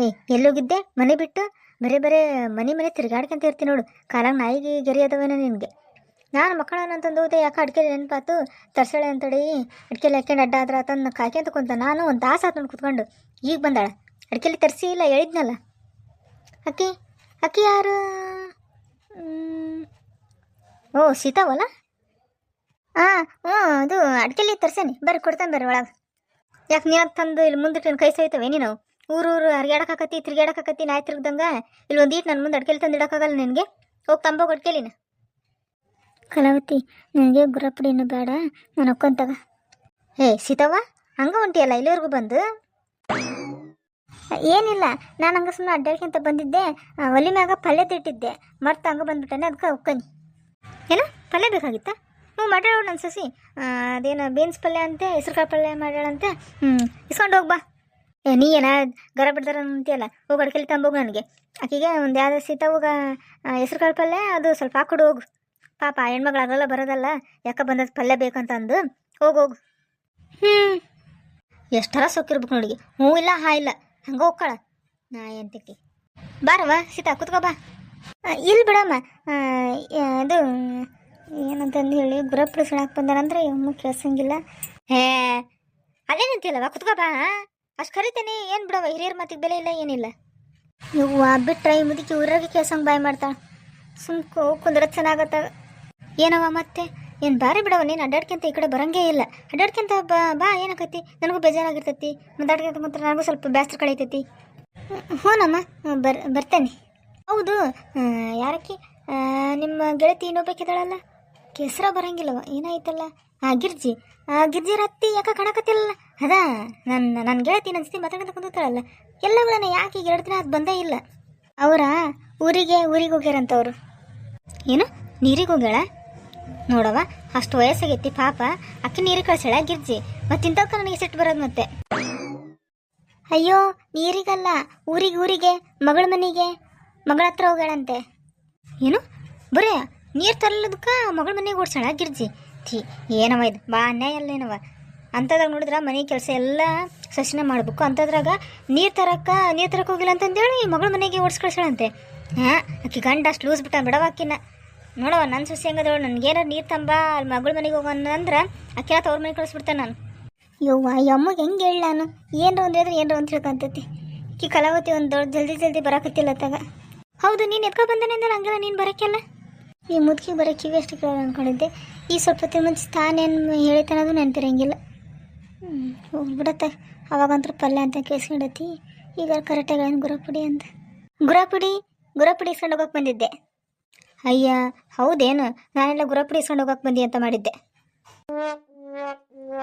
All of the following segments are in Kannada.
ಏ ಎಲ್ಲೋಗಿದ್ದೆ ಮನೆ ಬಿಟ್ಟು? ಬರೀ ಮನೆ ತಿರ್ಗಾಡ್ಕೊಂತ ಇರ್ತೀನಿ ನೋಡು. ಕಾಲಾಗ ನಾಯಿಗೆ ಗೆರಿ ಅದಾವೇನೋ ನಿನಗೆ. ನಾನು ಮಕ್ಕಳನ್ನ ಅಂತಂದು ಹೋದೆ, ಯಾಕೆ ಅಡ್ಕೆಲಿ ನೆನಪಾತು ತರ್ಸಳೆ ಅಂತೇಳಿ ಅಡ್ಕೆಲಿ ಹಾಕ್ಯಂಡು ಅಡ್ಡ ಆದ್ರೆ ತಂದು ಕಾಯ್ಕೊಂತ ಕುಂತ. ನಾನು ಒಂದು ತಾಸು ಆತು ನೋಡಿ ಕುತ್ಕೊಂಡು. ಈಗ ಬಂದಾಳ. ಅಡ್ಕೆಲಿ ತರಿಸಿ ಇಲ್ಲ ಹೇಳಿದ್ನಲ್ಲ. ಅಕ್ಕಿ ಅಕ್ಕಿ ಯಾರು? ಓ ಸೀತಾವಲ್ಲ? ಹಾಂ ಹ್ಞೂ, ಅದು ಅಡ್ಕೆಲಿ ತರ್ಸೇನಿ. ಬರ್ರಿ ಕೊಡ್ತಾನೆ ಬರ್ರಿ ಒಳಗೆ. ಯಾಕೆ ನೀನು ತಂದು ಇಲ್ಲಿ ಮುಂದಿಟ್ಟು ಕೈ ಸೋಯ್ತವೆ ನೀನು? ಊರು ಹರಿಗಾಡಕಾಕತಿ ತಿರ್ಗಾಡಕಾಕತಿ ನಾಯಿ ತಿರ್ಗ್ದಂಗೆ. ಇಲ್ಲಿ ಒಂದು ಈಟ್ ನನ್ನ ಮುಂದೆ ಅಡ್ಕೆಲಿ ತಂದು ಇಡೋಕ್ಕಾಗಲ್ಲ ನಿನಗೆ. ಹೋಗಿ ತಂಬೋಗಿ ಅಡ್ಕೆಲಿನ. ಕಲಾವತಿ, ನನಗೆ ಗುರಪುಡಿನೂ ಬೇಡ, ನಾನು ಒಕ್ಕೊಂತಾಗ. ಹೇ ಸೀತವ್ವ, ಹಂಗೆ ಹೊಂಟಿಯಲ್ಲ ಇಲ್ಲಿವರೆಗೂ ಬಂದು? ಏನಿಲ್ಲ, ನಾನು ಹಂಗೆ ಸುಮ್ಮನೆ ಅಡ್ಡಾಡ್ಕೊಂತ ಬಂದಿದ್ದೆ. ಒಲಿ ಮ್ಯಾಗ ಪಲ್ಯ ತಿಟ್ಟಿದ್ದೆ, ಮರ್ತು ಹಂಗೆ ಬಂದ್ಬಿಟ್ಟೆ, ಅದಕ್ಕೆ ಒಕ್ಕನಿ. ಏನು ಪಲ್ಯ ಬೇಕಾಗಿತ್ತಾ? ಹ್ಞೂ ಮಾಡ್ಯಾಳ ನನ್ನ ಸಸಿ. ಅದೇನು ಬೀನ್ಸ್ ಪಲ್ಯ ಅಂತೆ, ಹೆಸ್ರುಕಾಳು ಪಲ್ಯ ಮಾಡ್ಯಾಳಂತೆ. ಇಸ್ಕೊಂಡು ಹೋಗಿ ಬಾ. ನೀ ಏನ ಗರ ಬಿಡ್ದಾರ ಅಂತೀಯಲ್ಲ, ಹೋಗಿ ಅಡ್ಕೆಲಿ ತಂಬೋಗು ನನಗೆ. ಆಕೆಗೆ ಒಂದು ಯಾವ್ದು ಸೀತಾವಾಗ ಹೆಸ್ರುಕಾಳು ಪಲ್ಯ ಅದು ಸ್ವಲ್ಪ ಹಾಕೊಡು ಹೋಗು. ಪಾಪ ಹೆಣ್ಮಗಳು ಆಗಲ್ಲ ಬರೋದಲ್ಲ, ಯಾಕೆ ಬಂದದ್ದು ಪಲ್ಯ ಬೇಕಂತ ಅಂದು. ಹೋಗು. ಎಷ್ಟರ ಸೊಕ್ಕಿರ್ಬೇಕು ನೋಡಿ. ಹ್ಞೂ ಇಲ್ಲ ಹಾ ಇಲ್ಲ, ಹಂಗೆ ಹೋಗ್ಕಳ ನಾಯಿ ಅಂತಕ್ಕೆ. ಬಾರವ್ವ ಸೀತಾ, ಕುತ್ಕೋ ಬಾ. ಇಲ್ಲಿ ಬಿಡಮ್ಮ. ಅದು ಏನಂತಂದು ಹೇಳಿ ಗುರಪ್ಪಳು ಸುಣಾಕ್ ಬಂದಾರಂದ್ರೆ ಅಮ್ಮ ಕೇಳ್ಸಂಗಿಲ್ಲ. ಹೇ ಅದೇನಂತಿಲ್ಲವ, ಕುತ್ಕೋ ಬಾ. ಅಷ್ಟು ಕರಿತೇನೆ ಏನು ಬಿಡವ, ಹಿರಿಯರ ಮಾತಿಗೆ ಬೆಲೆ ಇಲ್ಲ ಏನಿಲ್ಲ. ಇವ್ವ ಬಿಟ್ರೆ ಈ ಮುದುಕಿ ಊರಾಗೆ ಕೇಳ್ಸಂಗೆ ಬಾಯ್ ಮಾಡ್ತಾಳೆ. ಸುಮ್ಕೋ ಕುಂದ್ರತ್ ಚೆನ್ನಾಗತ್ತ. ಏನವ ಮತ್ತೆ ಏನು ಬಾರಿ ಬಿಡವ, ನೀನು ಅಡ್ಡಾಡ್ಕೊಂತ ಈ ಕಡೆ ಬರಂಗೇ ಇಲ್ಲ. ಅಡ್ಡಾಡ್ಕೊಂತ ಬಾ ಏನಾಕತಿ, ನನಗೂ ಬೇಜಾರಾಗಿರ್ತೈತಿ. ಮಾತಾಡ್ಕೊಂತ ಮಾತ್ರ ನನಗೂ ಸ್ವಲ್ಪ ಬೇಸ್ರ ಕಳೀತೈತಿ. ಹ್ಞೂನಮ್ಮ ಬರ್ತೇನೆ. ಹೌದು, ಯಾರಕ್ಕೆ ನಿಮ್ಮ ಗೆಳತಿ ಇನ್ನೊಬ್ಬೇಕಿದ್ದಾಳಲ್ಲ, ಕೆಸರ ಬರಂಗಿಲ್ಲವ, ಏನಾಯ್ತಲ್ಲ? ಗಿರ್ಜಿ ಹತ್ತಿ ಯಾಕೆ ಕಾಣಕತ್ತಿಲ್ಲ? ಅದಾ ನನ್ನ ಗೆಳತಿ ನನ್ನ ಜೊತೆ ಮಾತಾಡ್ಕೊಂತ ಕುಂತಾಳಲ್ಲ, ಎಲ್ಲಗಳನ್ನ ಯಾಕೆ ಈಗ 2 ದಿನ ಅದು ಬಂದೇ ಇಲ್ಲ. ಅವರ ಊರಿಗೆ ಹೋಗ್ಯಾರಂತವ್ರು. ಏನು ನೀರಿಗೆ ಹೋಗ್ಯಾಳ? ನೋಡವ, ಅಷ್ಟು ವಯಸ್ಸಾಗೈತಿ ಪಾಪ, ಅಕ್ಕಿ ನೀರಿಗೆ ಕಳ್ಸಾಳ ಗಿರ್ಜಿ. ಮತ್ತು ಇಂಥವ್ಕ ನನಗೆ ಸಿಟ್ಟು ಬರೋದು ಮತ್ತೆ. ಅಯ್ಯೋ ನೀರಿಗಲ್ಲ, ಊರಿಗೆ ಮಗಳ ಮನೆಗೆ, ಮಗಳ ಹತ್ರ ಹೋಗ್ಯಾಳಂತೆ. ಏನು ಬರೇ ನೀರು ತರಲದಕ್ಕೆ ಮಗಳ ಮನೆಗೆ ಓಡ್ಸಾಳ ಗಿರ್ಜಿ? ಏನವ ಇದು, ಬಾ ಅನ್ಯಾಯ ಅಲ್ಲೇನವ. ಅಂಥದ್ರಾಗ ನೋಡಿದ್ರೆ ಮನೆ ಕೆಲಸ ಎಲ್ಲ ಸಸಿನ ಮಾಡ್ಬೇಕು, ಅಂಥದ್ರಾಗ ನೀರು ತರಕ್ಕೆ ಹೋಗಿಲ್ಲ ಅಂತಂದೇಳಿ ಮಗಳ ಮನೆಗೆ ಓಡಿಸ್ ಕಳ್ಸಾಳಂತೆ. ಹಾಂ, ಆಕಿ ಗಂಡ ಅಷ್ಟು ಲೂಸ್ ಬಿಟ್ಟ ಬಿಡವಾಕಿನ. ನೋಡವ ನನ್ನ ಸೊಸೆ ಹೆಂಗದವಳು, ನನಗೇನಾರು ನೀರು ತಂಬ ಅಲ್ಲಿ ಮಗಳ ಮನೆಗೆ ಹೋಗೋಣ ಅಂದ್ರೆ ಆಕೆನ ತವ್ರ ಮನೆಗೆ ಕಳಿಸ್ಬಿಡ್ತೇನೆ ನಾನು. ಯವ್ವ ಈ ಅಮ್ಮಗೆ ಹೆಂಗೆ ಹೇಳಿ ನಾನು, ಏನರ ಒಂದು ಹೇಳಿದ್ರೆ ಏನರ ಒಂದು ತಿಳ್ಕೊಂತೈತಿ. ಆಕಿ ಕಲಾವತಿ ಒಂದು ದೊಡ್ಡ ಜಲ್ದಿ ಬರೋಕತ್ತಿಲ್ಲ ಅತ್ತಾಗ. ಹೌದು, ನೀನು ಎತ್ಕೊ ಬಂದಾನೆ ಅಂದ್ರೆ ಹಂಗೆಲ್ಲ ನೀನು ಬರೋಕ್ಕೆಲ್ಲ. ಈ ಮುದುಕಿ ಬರೋ ಕಿವಿ ಅಷ್ಟು ಕೇಳ ಅಂದ್ಕೊಂಡಿದ್ದೆ. ಈ ಸ್ವಲ್ಪ ಹೊತ್ತಿನ ಮುಂಚೆ ತಾನೇನು ಹೇಳಿತಾನದು ನೆನಪಿರಂಗಿಲ್ಲ. ಹೋಗ್ಬಿಡತ್ತೆ. ಅವಾಗಂತೂ ಪಲ್ಯ ಅಂತ ಕೇಳಿಸ್ಕೊಂಡೈತಿ. ಈಗ ಕರೆಕ್ಟಾಗಿ ಏನು ಗುರಪುಡಿ ಅಂತ. ಗುರಪುಡಿ ಇಸ್ಕೊಂಡು ಹೋಗಕ್ಕೆ ಬಂದಿದ್ದೆ. ಅಯ್ಯ ಹೌದೇನು, ನಾನೆಲ್ಲ ಗುರಪುಡಿ ಇಸ್ಕೊಂಡು ಹೋಗಕ್ಕೆ ಬಂದಿ ಅಂತ ಮಾಡಿದ್ದೆ.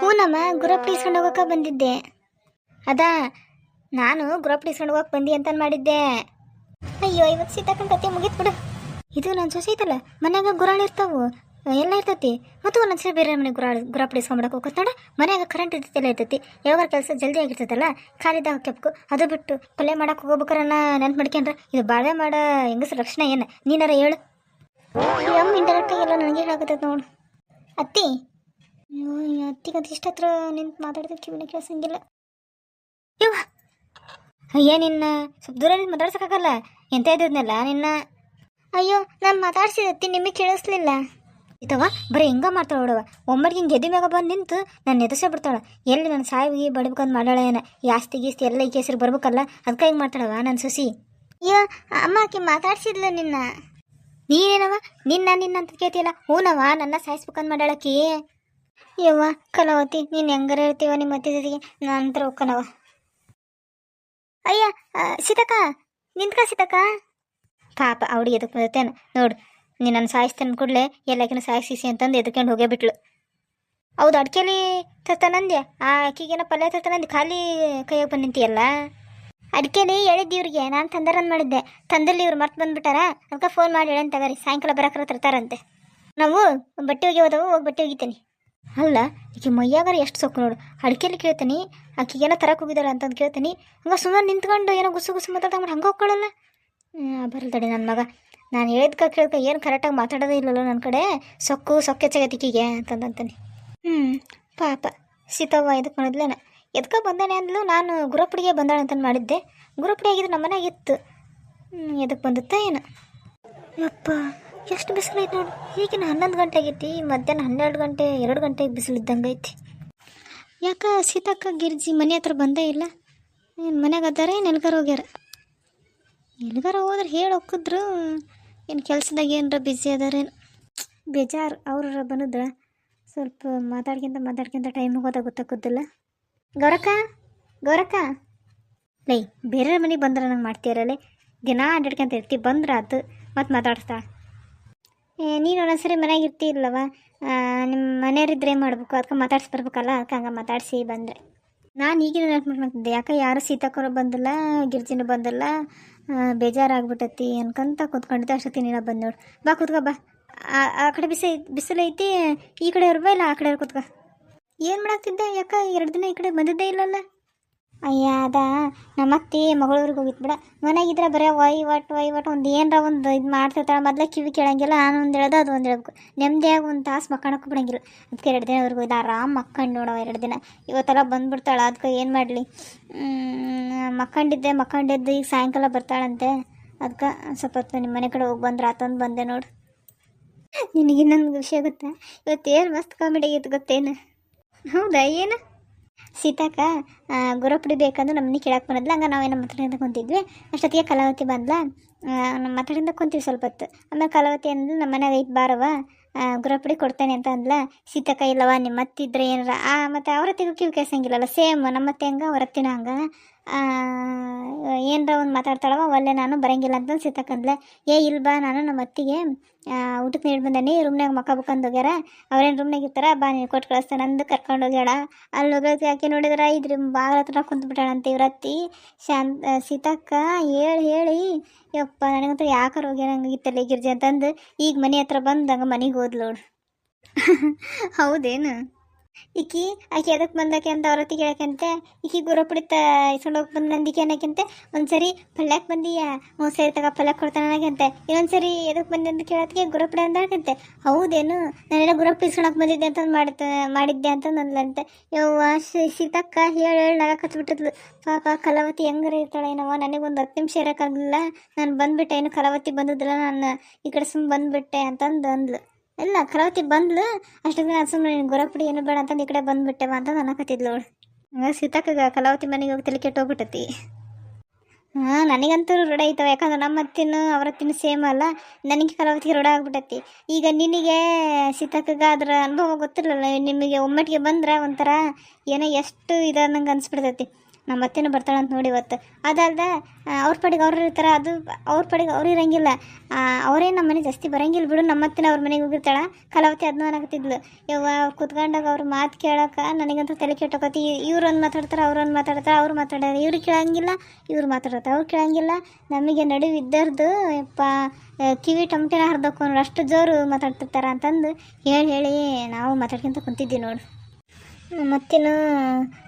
ಹ್ಞೂನಮ್ಮ, ಗುರಪುಡಿ ಇಸ್ಕೊಂಡು ಹೋಗಕ್ಕೆ ಬಂದಿದ್ದೆ. ಅದಾ ನಾನು ಗುರಪುಡಿ ಇಸ್ಕೊಂಡು ಹೋಗಕ್ಕೆ ಬಂದಿ ಅಂತ ಮಾಡಿದ್ದೆ. ಅಯ್ಯೋ ಇವತ್ತು ಸೀತಾಕನ ಕತೆ ಮುಗಿತು ಬಿಡು. ಇದು ನನ್ನ ಸೊಸೆ ಐತಲ್ಲ, ಮನ್ಯಾಗ ಗುರಾಳು ಇರ್ತಾವು, ಎಲ್ಲ ಇರ್ತೈತಿ. ಮತ್ತು ಒಂದೊಂದ್ಸರಿ ಬೇರೆ ಮನೆ ಗುರಾಪುಡಿ ಇಸ್ಕೊಂಬಿಡಕ್ಕೆ ಹೋಗತ್ತೆ ನೋಡ. ಮನ್ಯಾಗ ಕರೆಂಟ್ ಇರ್ತೈತೆಲ್ಲ ಇರ್ತೈತಿ, ಯಾವಾಗ ಕೆಲಸ ಜಲ್ದಿ ಆಗಿರ್ತೈತಲ್ಲ, ಖಾಲಿದಾಗ ಹಾಕ್ಯಬೇಕು. ಅದು ಬಿಟ್ಟು ಪಲ್ಯ ಮಾಡಕ್ಕೆ ಹೋಗ್ಬೇಕಾರೆ ನೆನ್ಪು ಮಾಡ್ಕೊಂಡ್ರೆ ಇದು ಬಾಳೆ ಮಾಡೋ ಹೆಂಗಸ್ರ ರಕ್ಷಣೆ ಏನು? ನೀನಾರ ಹೇಳು. ಇಂಡೈರೆಕ್ಟಾಗಿ ಎಲ್ಲ ನನಗೆ ಹೇಳಾಕತ್ತೈತೆ ನೋಡು. ಅತ್ತಿ ಅತ್ತಿಗಂತ ಇಷ್ಟ ಹತ್ರ ನಿಂತು ಮಾತಾಡ್ತಿದ್ದ ಕಿವಿನ ಕೇಳಿಸಂಗಿಲ್ಲ. ಇವ ಅಯ್ಯ ನಿನ್ನ ಸ್ವಲ್ಪ ದೂರ ನಿಂತು ಮಾತಾಡ್ಸೋಕ್ಕಾಗಲ್ಲ. ಎಂತ ಇದ್ದದ್ನಲ್ಲ ನಿನ್ನ. ಅಯ್ಯೋ ನಾನು ಮಾತಾಡ್ಸಿದತ್ತಿ ನಿಮಗೆ ಕೇಳಿಸ್ಲಿಲ್ಲ. ಇತವ ಬರೀ ಹಿಂಗೆ ಮಾಡ್ತಾಳೆ ನೋಡವ. ಒಮ್ಮಡಿಗೆ ಹಿಂಗೆ ಗೆದ್ದಿ ಮ್ಯಾಗ ಬಂದು ನಿಂತು ನನ್ನ ಎದುರಿಸೇ ಬಿಡ್ತಾಳೆ. ಎಲ್ಲಿ ನನ್ನ ಸಾಯಿಗೆ ಬಡ್ಬೇಕಂತ ಮಾಡ್ಯಾಳ ಏನ, ಈ ಆಸ್ತಿ ಗೀಸ್ತಿ ಎಲ್ಲ ಈ ಕೇಸರಿ ಬರ್ಬೇಕಲ್ಲ, ಅದಕ್ಕೆ ಹಿಂಗೆ ಮಾಡ್ತಾಳವ ನನ್ನ ಸೊಸಿ. ಅಯ್ಯೋ ಅಮ್ಮ ಆಕೆ ಮಾತಾಡ್ಸಿದ್ಲ ನಿನ್ನ. ನೀನೇನವ ನಿನ್ನ ಅಂತ ಕೇಳ್ತಿಯಲ್ಲ? ಹೂನವ, ನನ್ನ ಸಾಯಿಸ್ಬೇಕಂತ ಮಾಡ್ಯಾಳಕಿ. ಯವ್ವ ಕಲಾವತಿ, ನೀನು ಹೆಂಗಾರ ಹೇಳ್ತೀವ ನಿಮ್ಮ ಅತ್ತೆ ಜೊತೆಗೆ, ನಂತರ ಹೋಗ್ಕನವ. ಅಯ್ಯ ಸೀತಕ್ಕ ನಿಂತ್ಕ ಸೀತಕ್ಕ. ಪಾಪ ಅವಳಿಗೆ ಎದಕ್ಕೆ ಬರ್ತೇನೆ ನೋಡು. ನೀನು ನನ್ನ ಸಾಯಿಸ್ತೇನೆ ಕೂಡಲೇ ಎಲ್ಲಾಕಿನ ಸಾಯಿಸಿ ಅಂತಂದು ಎದ್ಕೊಂಡು ಹೋಗೇ ಬಿಟ್ಲು. ಹೌದು, ಅಡ್ಕೆಲಿ ತರ್ತಾನಂದೆ, ಆ ಅಕ್ಕಿಗೇನ ಪಲ್ಯ ತರ್ತಾನಂದು ಖಾಲಿ ಕೈಯಾಗ ಬಂದು ನಿಂತಿಯಲ್ಲ. ಅಡ್ಕೆಲಿ ಹೇಳಿದ್ದು ಇವ್ರಿಗೆ, ನಾನು ತಂದಾರನ್ ಮಾಡಿದ್ದೆ. ತಂದಲ್ಲಿ ಇವ್ರು ಮರ್ತು ಬಂದುಬಿಟ್ಟಾರ, ಅದಕ್ಕೆ ಫೋನ್ ಮಾಡಿ ಹೇಳಂತ ತಗಾರಿ, ಸಾಯಂಕಾಲ ಬರೋಕ್ರ ತರ್ತಾರಂತೆ. ನಾವು ಬಟ್ಟೆ ಹೋಗಿ ಬಟ್ಟೆ ಒಗಿತೀನಿ. ಅಲ್ಲ ಈಕೆ ಮೈಯಾಗಾರ ಎಷ್ಟು ಸೊಕ್ಕು ನೋಡು. ಅಡ್ಕೆಲಿ ಕೇಳ್ತೀನಿ, ಆಕಿಗೇನೋ ತರಕ್ಕೆ ಹೋಗಿದ್ದಾಳೆ ಅಂತಂದು ಕೇಳ್ತೀನಿ. ಹಂಗೆ ಸುಮ್ಮನೆ ನಿಂತ್ಕೊಂಡು ಏನೋ ಗುಸು ಮಾತಾಡ್ದಂಗೆ ಹಂಗೆ ಹೋಗ್ಕೊಳ್ಳಲ್ಲ. ಬರಲ್ತಡಿ ನನ್ನ ಮಗ. ನಾನು ಹೇಳಿದ್ಕ ಕೇಳ್ಕ ಏನು ಕರೆಕ್ಟಾಗಿ ಮಾತಾಡೋದೇ ಇಲ್ಲಲ್ಲ ನನ್ನ ಕಡೆ. ಸೊಕ್ಕು ಹೆಚ್ಚಾಗತಿಕಿಗೆ ಅಂತಂದಂತಾನೆ. ಪಾಪ ಸೀತವ್ವ ಇದಕ್ಕೆ ಮಾಡಿದ್ಲೇನ, ಎದ್ಕ ಬಂದಾನೆ ಅಂದ್ಲು. ನಾನು ಗುರಪುಡಿಗೆ ಬಂದಾಳೆ ಅಂತಂದು ಮಾಡಿದ್ದೆ. ಗುರುಪಡಿ ಆಗಿದ್ರೆ ನಮ್ಮ ಮನೆಯಾಗ ಇತ್ತು. ಎದಕ್ಕೆ ಬಂದುತ್ತಾ ಏನು? ಯಪ್ಪ ಎಷ್ಟು ಬಿಸಿಲು ಐತೆ ನೋಡು. ಈಗಿನ 11 ಗಂಟೆ ಆಗೈತಿ, ಮಧ್ಯಾಹ್ನ 12 ಗಂಟೆ 2 ಗಂಟೆಗೆ ಬಿಸಿಲು ಇದ್ದಂಗೆ ಐತಿ. ಯಾಕೆ ಸೀತಕ್ಕ ಗಿರ್ಜಿ ಮನೆ ಹತ್ರ ಬಂದೇ ಇಲ್ಲ? ಏನು ಮನ್ಯಾಗ ಅದಾರ ಏನು ಎಲ್ಗಾರ ಹೋಗ್ಯಾರ? ಎಲ್ಗಾರ ಹೋದ್ರೆ ಹೇಳಿ ಹೋಗಿದ್ರು. ಏನು ಕೆಲಸದಾಗ ಏನರ ಬ್ಯುಸಿ ಅದಾರೇನು? ಬೇಜಾರು. ಅವ್ರ ಬಂದಿದ್ರೆ ಸ್ವಲ್ಪ ಮಾತಾಡ್ಕೊಂತ ಟೈಮ್ ಹೋಗೋದಾಗ ಗೊತ್ತಾಗೋದಿಲ್ಲ. ಗೌರಕ್ಕ ಲೈ ಬೇರೆ ಮನೆಗೆ ಬಂದ್ರೆ ನಂಗೆ ಮಾಡ್ತೀರಲ್ಲೇ, ದಿನ ಅಡ್ಡಾಡ್ಕೊಂತ ಇರ್ತಿ. ಬಂದ್ರೆ ಆತು ಮತ್ತು ಮಾತಾಡಿಸ್ತಾ. ನೀನು ಒಂದೊಂದ್ಸರಿ ಮನೆಯಾಗ ಇರ್ತಿ ಇಲ್ಲವ, ನಿಮ್ಮ ಮನೆಯವರಿದ್ರೆ ಏನು ಮಾಡ್ಬೇಕು? ಅದಕ್ಕೆ ಮಾತಾಡ್ಸ್ಬರ್ಬೇಕಲ್ಲ, ಅದಕ್ಕೆ ಹಂಗೆ ಮಾತಾಡಿಸಿ ಬಂದರೆ. ನಾನು ಈಗಿನ ನೆನಪು ಮಾಡ್ತಿದ್ದೆ, ಯಾಕೆ ಯಾರು ಸೀತಾಕರು ಬಂದಿಲ್ಲ, ಗಿರ್ಜಿನೂ ಬಂದಿಲ್ಲ, ಬೇಜಾರಾಗ್ಬಿಟ್ಟತಿ ಅನ್ಕೊಂತ ಕೂತ್ಕೊಂಡಿದ್ದೆ. ಅಷ್ಟೊತ್ತಿ ನೀನು ಬಂದು ನೋಡು. ಬಾ ಕೂತ್ಕೋ ಬಾ. ಆ ಕಡೆ ಬಿಸಿಲು ಐತಿ, ಈ ಕಡೆ ಇರ್ಬಾ ಇಲ್ಲ ಆ ಕಡೆ ಕೂತ್ಕೋ. ಏನು ಮಾಡಾಕ್ತಿದ್ದೆ? ಯಾಕೆ 2 ದಿನ ಈ ಕಡೆ ಬಂದಿದ್ದೇ ಇಲ್ಲಲ್ಲ? ಅಯ್ಯ ಅದ ನಮ್ಮತ್ತಿ ಮಗಳೂರಿಗೆ ಹೋಗಿತ್ತು ಬಿಡ. ಮನೆಯಾಗಿದ್ರೆ ಬರೀ ವೈವಟ್ ಒಂದು ಏನರ ಒಂದು ಇದು ಮಾಡ್ತಿರ್ತಾಳೆ. ಮೊದಲೇ ಕಿವಿ ಕೇಳಂಗಿಲ್ಲ. ನಾನು ಒಂದು ಹೇಳೋದು ಅದು ಒಂದು ಹೇಳ್ಬೇಕು. ನೆಮ್ಮದಿಯಾಗಿ ಒಂದು ತಾಸು ಮಕ್ಕಳಕ್ಕೂ ಬಿಡಂಗಿಲ್ಲ. ಅದಕ್ಕೆ 2 ದಿನ ಅವ್ರಿಗೆ ಹೋಯ್ತು. ಆರಾಮ್ ಮಕ್ಕಂಡು ನೋಡವ 2 ದಿನ. ಇವತ್ತೆಲ್ಲ ಬಂದುಬಿಡ್ತಾಳೆ. ಅದಕ್ಕೆ ಏನು ಮಾಡಲಿ, ಮಕ್ಕಂಡಿದ್ದು ಈಗ ಸಾಯಂಕಾಲ ಬರ್ತಾಳಂತೆ. ಅದಕ್ಕೆ ಸ್ವಲ್ಪ ಹೊತ್ತು ನಿಮ್ಮ ಮನೆ ಕಡೆ ಹೋಗಿ ಬಂದ್ರೆ ಆತಂದು ಬಂದೆ ನೋಡು. ನಿನಗೆ ಇನ್ನೊಂದು ವಿಷಯ ಗೊತ್ತಾ? ಇವತ್ತೇನು ಮಸ್ತ್ ಕಾಮಿಡಿ ಆಗಿತ್ತು ಗೊತ್ತೇನು? ಹೌದಾ? ಏನು? ಸೀತಾಕ ಗುರಪುಡಿ ಬೇಕಂದ್ರೆ ನಮ್ಮನೆ ಕೇಳಕ್ಕೆ ಬಂದಲ್ಲ. ಹಂಗೆ ನಾವೇನೋ ಮಾತಾಡಿಂದ ಕುಂತಿದ್ವಿ. ಅಷ್ಟೊತ್ತಿಗೆ ಕಲಾವತಿ ಬಂದ್ಲ. ನಮ್ಮ ಮಾತಾಡಿಂದ ಕುಂತೀವಿ ಸ್ವಲ್ಪ ಹೊತ್ತು. ಆಮೇಲೆ ಕಲಾವತಿ ಅಂದ್ಲು, ನಮ್ಮ ಮನೆಯಾಗ ಐತೆ ಬಾರವ, ಗುರಪುಡಿ ಕೊಡ್ತೇನೆ ಅಂತ ಅಂದ್ಲ. ಸೀತಾಕ ಇಲ್ಲವ ನಿಮ್ಮ ಅತ್ತಿದ್ರೆ ಏನಾರ ಮತ್ತು ಅವರತ್ತಿಗೂ ಕಿವಿ ಕೇಳಿಸಂಗಿಲ್ಲಲ್ಲ. ಸೇಮ್ ನಮ್ಮತ್ತೆ ಹಂಗೆ ಅವರತ್ತಿನ ಹಂಗೆ ಏನರ ಒಂದು ಮಾತಾಡ್ತಾಳವ. ಒಳ್ಳೆ ನಾನು ಬರೋಂಗಿಲ್ಲ ಅಂತ ಸೀತಾಕಂದ್ಲೆ. ಇಲ್ಲ ಬಾ, ನಾನು ನಮ್ಮ ಅತ್ತಿಗೆ ಊಟಕ್ಕೆ ನೀಡಿ ಬಂದೇನಿ. ರೂಮ್ನಾಗ ಮಕ್ಕಂದು ಹೋಗ್ಯಾರ. ಅವ್ರೇನು ರೂಮ್ನಾಗ ಇರ್ತಾರ, ಬಾ ನೀನು ಕೊಟ್ಟು ಕಳಿಸ್ತಾನೆ ಅಂದು ಕರ್ಕೊಂಡು ಹೋಗ್ಯಾಳ. ಅಲ್ಲಿ ಹೋಗೋಕೆ ಯಾಕೆ ನೋಡಿದ್ರೆ ಇದ್ರ ಬಾಗಿಲ ಹತ್ರ ಕುಂತ್ಬಿಟ್ಟಾಳಂತೆ ಇವ್ರತ್ತಿ. ಸೀತಕ್ಕ ಹೇಳಿ ಯಪ್ಪ ನನಗಂತೂ ಯಾಕಾರ ಹೋಗ್ಯಾರಂಗಿತ್ತಲ್ಲ ಗಿರ್ಜಿ ಅಂತಂದು ಈಗ ಮನೆ ಹತ್ರ ಬಂದಂಗೆ ಮನೆಗೆ ಹೋದ್ಲೋಡು. ಹೌದೇನು? ಆಕೆ ಎದಕ್ಕೆ ಬಂದಾಕೆ ಅಂತ ಅವ್ರತ್ತಿ ಕೇಳಕ್ಕಂತೆ. ಈಕಿ ಗುರಪುಡಿ ಇಸ್ಕೊಂಡು ಹೋಗಿ ಬಂದು ನಂದಿಕೆ ಅನ್ನೋಕ್ಕಿಂತೆ ಒಂದು ಸರಿ ಪಲ್ಯಕ್ಕೆ ಬಂದೀಯ, ಸರಿ ತಗ ಪಲ್ಯಕ್ಕೆ ಕೊಡ್ತಾನೆ ಅನ್ನೋಕ್ಕಂತೆ. ಇನ್ನೊಂದು ಸರಿ ಎದಕ್ಕೆ ಬಂದೆ ಅಂತ ಕೇಳೋದಕ್ಕೆ ಗುರಪುಡಿ ಅಂದಾಕಂತೆ. ಹೌದೇನು? ನಾನೆಲ್ಲ ಗುರಪುಡಿ ಇಸ್ಕೊಳಕ್ಕೆ ಬಂದಿದ್ದೆ ಅಂತ ಮಾಡಿದ್ದೆ ಅಂತ ಅಂದ್ಲಂತೆ. ಯವ್ವ ಸೀತಕ್ಕ ಹೇಳಿ ನಗ ಕಚ್ಬಿಟ್ಟಿದ್ಲು. ಪಾಪ ಕಲಾವತಿ ಹೆಂಗಾರ ಇರ್ತಾಳೆ ಏನವ. ನನಗೊಂದು 10 ನಿಮಿಷ ಇರೋಕ್ಕಾಗಲಿಲ್ಲ. ನಾನು ಬಂದುಬಿಟ್ಟೆ. ಏನು ಕಲಾವತಿ ಬಂದಿದ್ದಿಲ್ಲ, ನಾನು ಈ ಕಡೆ ಸುಮ್ಮನೆ ಬಂದುಬಿಟ್ಟೆ ಅಂತಂದು ಅಂದ್ಲು. ಇಲ್ಲ ಕಲಾವತಿ ಬಂದ್ಲು. ಅಷ್ಟೊಂದು ನಾನು ಸುಮ್ಮನೆ ಗುರಪುಡಿ ಏನು ಬೇಡ ಅಂತಂದು ಈ ಕಡೆ ಬಂದುಬಿಟ್ಟೆವ ಅಂತ ಅನ್ನಕತ್ತಿದ್ಲು ಅವಳು. ಹಂಗೆ ಸೀತಾಕ ಕಲಾವತಿ ಮನೆಗೆ ಹೋಗಿ ತಲೆ ಕೆಟ್ಟೋಗ್ಬಿಟ್ಟತಿ. ನನಗಂತೂ ರೂಢ ಐತವ. ಯಾಕಂದ್ರೆ ನಮ್ಮ ಅತ್ತಿನೂ ಅವರತ್ತಿನೂ ಸೇಮ್ ಅಲ್ಲ. ನನಗೆ ಕಲಾವತಿಗೆ ರೂಢ ಆಗ್ಬಿಟ್ಟತಿ. ಈಗ ನಿನಗೆ ಸೀತಾಕಾಗ ಅದರ ಅನುಭವ ಗೊತ್ತಿರಲಿಲ್ಲ. ನಿಮಗೆ ಒಮ್ಮಟ್ಟಿಗೆ ಬಂದ್ರೆ ಒಂಥರ ಏನೋ ಎಷ್ಟು ನಂಗೆ ಅನಿಸ್ಬಿಡ್ತೈತಿ. ನಮ್ಮ ಅತ್ತೆನೂ ಬರ್ತಾಳಂತ ನೋಡಿ ಇವತ್ತು. ಅದಲ್ದೆ ಅವ್ರ ಪಡೆಗೆ ಅವ್ರು ಇರ್ತಾರೆ, ಅದು ಅವ್ರ ಪಡೆಗೆ ಅವ್ರು ಇರೋಂಗಿಲ್ಲ. ಅವರೇ ನಮ್ಮ ಮನೆ ಜಾಸ್ತಿ ಬರೋಂಗಿಲ್ಲ ಬಿಡು. ನಮ್ಮ ಅತ್ತೆನ ಅವ್ರ ಮನೆಗೆ ಹೋಗಿರ್ತಾಳೆ. ಕಲಾವತಿ ಅದನ್ನ ಅನ್ನಕತ್ತಿದ್ಲು. ಯವ್ವ ಅವ್ರು ಕುತ್ಕೊಂಡಾಗ ಅವ್ರ ಮಾತು ಕೇಳೋಕೆ ನನಗಂತೂ ತಲೆ ಕೆಟ್ಟೋಕತಿ. ಇವ್ರು ಒಂದು ಮಾತಾಡ್ತಾರೆ, ಅವ್ರೊಂದು ಮಾತಾಡ್ತಾರೆ, ಅವ್ರು ಮಾತಾಡೋರು ಇವ್ರು ಕೇಳೋಂಗಿಲ್ಲ, ಇವ್ರು ಮಾತಾಡ್ತಾರೆ ಅವ್ರು ಕೇಳೋಂಗಿಲ್ಲ. ನಮಗೆ ನಡುವೆ ಇದ್ದರ್ದು ಯಪ್ಪ ಕಿವಿ ಟಮಟೆನ ಹರಿದೋಕು ನೋಡಿ, ಅಷ್ಟು ಜೋರು ಮಾತಾಡ್ತಿರ್ತಾರೆ ಅಂತಂದು ಹೇಳಿ ನಾವು ಮಾತಾಡ್ಕೊಂತ ಕುಂತಿದ್ವಿ ನೋಡು. ಮತ್ತಿನ್ನು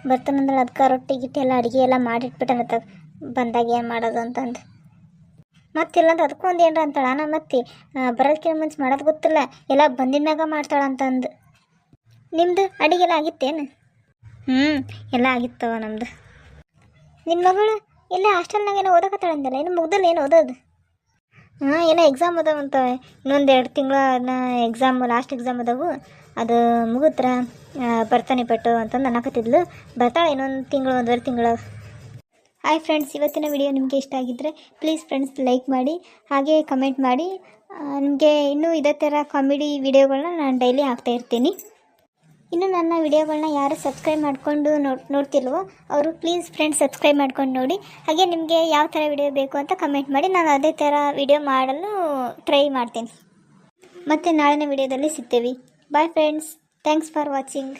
ಬರ್ತಾನಂದ್ರೆ ಅದಕ್ಕೆ ರೊಟ್ಟಿ ಗಿಟ್ಟಿ ಎಲ್ಲ ಅಡುಗೆ ಎಲ್ಲ ಮಾಡಿಟ್ಬಿಟ್ಟನತ್ತ ಬಂದಾಗ ಏನು ಮಾಡೋದು ಅಂತಂದು. ಮತ್ತಿಲ್ಲಂದ್ರೆ ಅದಕ್ಕೂ ಒಂದು ಏನರ ಅಂತಾಳ. ನಮ್ಮ ಮತ್ತೆ ಬರೋದಕ್ಕಿಂತ ಮುಂಚೆ ಮಾಡೋದು ಗೊತ್ತಿಲ್ಲ, ಎಲ್ಲ ಬಂದಿನ ಮ್ಯಾಗ ಮಾಡ್ತಾಳಂತಂದು. ನಿಮ್ಮದು ಅಡುಗೆಲ್ಲ ಆಗಿತ್ತೇನು? ಎಲ್ಲ ಆಗಿತ್ತವ ನಮ್ಮದು. ನಿನ್ನ ಮಗಳು ಎಲ್ಲ ಹಾಸ್ಟೆಲ್ನಾಗ ಏನೋ ಓದಕತ್ತಾಳಂದಲ್ಲ, ಇನ್ನು ಮುಗ್ದಲ್ಲಿ ಏನು ಓದೋದು? ಏನೋ ಎಕ್ಸಾಮ್ ಅದಾವಂತವೆ. ಇನ್ನೊಂದು 2 ತಿಂಗಳು ಅದನ್ನ ಎಕ್ಸಾಮ್, ಲಾಸ್ಟ್ ಎಕ್ಸಾಮ್ ಅದಾವು. ಅದು ಮುಗಿದ್ರ ಬರ್ತಾನೆ ಪಟ್ಟು ಅಂತಂದು ಅನ್ನಕತ್ತಿದ್ಲು. ಬರ್ತಾಳೆ ಇನ್ನೊಂದು ತಿಂಗಳು, 1.5 ತಿಂಗಳು. ಹಾಯ್ ಫ್ರೆಂಡ್ಸ್, ಇವತ್ತಿನ ವಿಡಿಯೋ ನಿಮಗೆ ಇಷ್ಟ ಆಗಿದ್ದರೆ ಪ್ಲೀಸ್ ಫ್ರೆಂಡ್ಸ್ ಲೈಕ್ ಮಾಡಿ, ಹಾಗೆ ಕಮೆಂಟ್ ಮಾಡಿ. ನಿಮಗೆ ಇನ್ನೂ ಇದೇ ಥರ ಕಾಮಿಡಿ ವಿಡಿಯೋಗಳನ್ನ ನಾನು ಡೈಲಿ ಹಾಕ್ತಾಯಿರ್ತೀನಿ. ಇನ್ನು ನನ್ನ ವಿಡಿಯೋಗಳನ್ನ ಯಾರು ಸಬ್ಸ್ಕ್ರೈಬ್ ಮಾಡಿಕೊಂಡು ನೋಡ್ತಿಲ್ವೋ ಅವರು ಪ್ಲೀಸ್ ಫ್ರೆಂಡ್ಸ್ ಸಬ್ಸ್ಕ್ರೈಬ್ ಮಾಡ್ಕೊಂಡು ನೋಡಿ. ಹಾಗೆ ನಿಮಗೆ ಯಾವ ಥರ ವಿಡಿಯೋ ಬೇಕು ಅಂತ ಕಮೆಂಟ್ ಮಾಡಿ, ನಾನು ಅದೇ ಥರ ವಿಡಿಯೋ ಮಾಡಲು ಟ್ರೈ ಮಾಡ್ತೀನಿ. ಮತ್ತು ನಾಳಿನ ವಿಡಿಯೋದಲ್ಲಿ ಸಿಗ್ತೇವೆ. Bye friends, thanks for watching.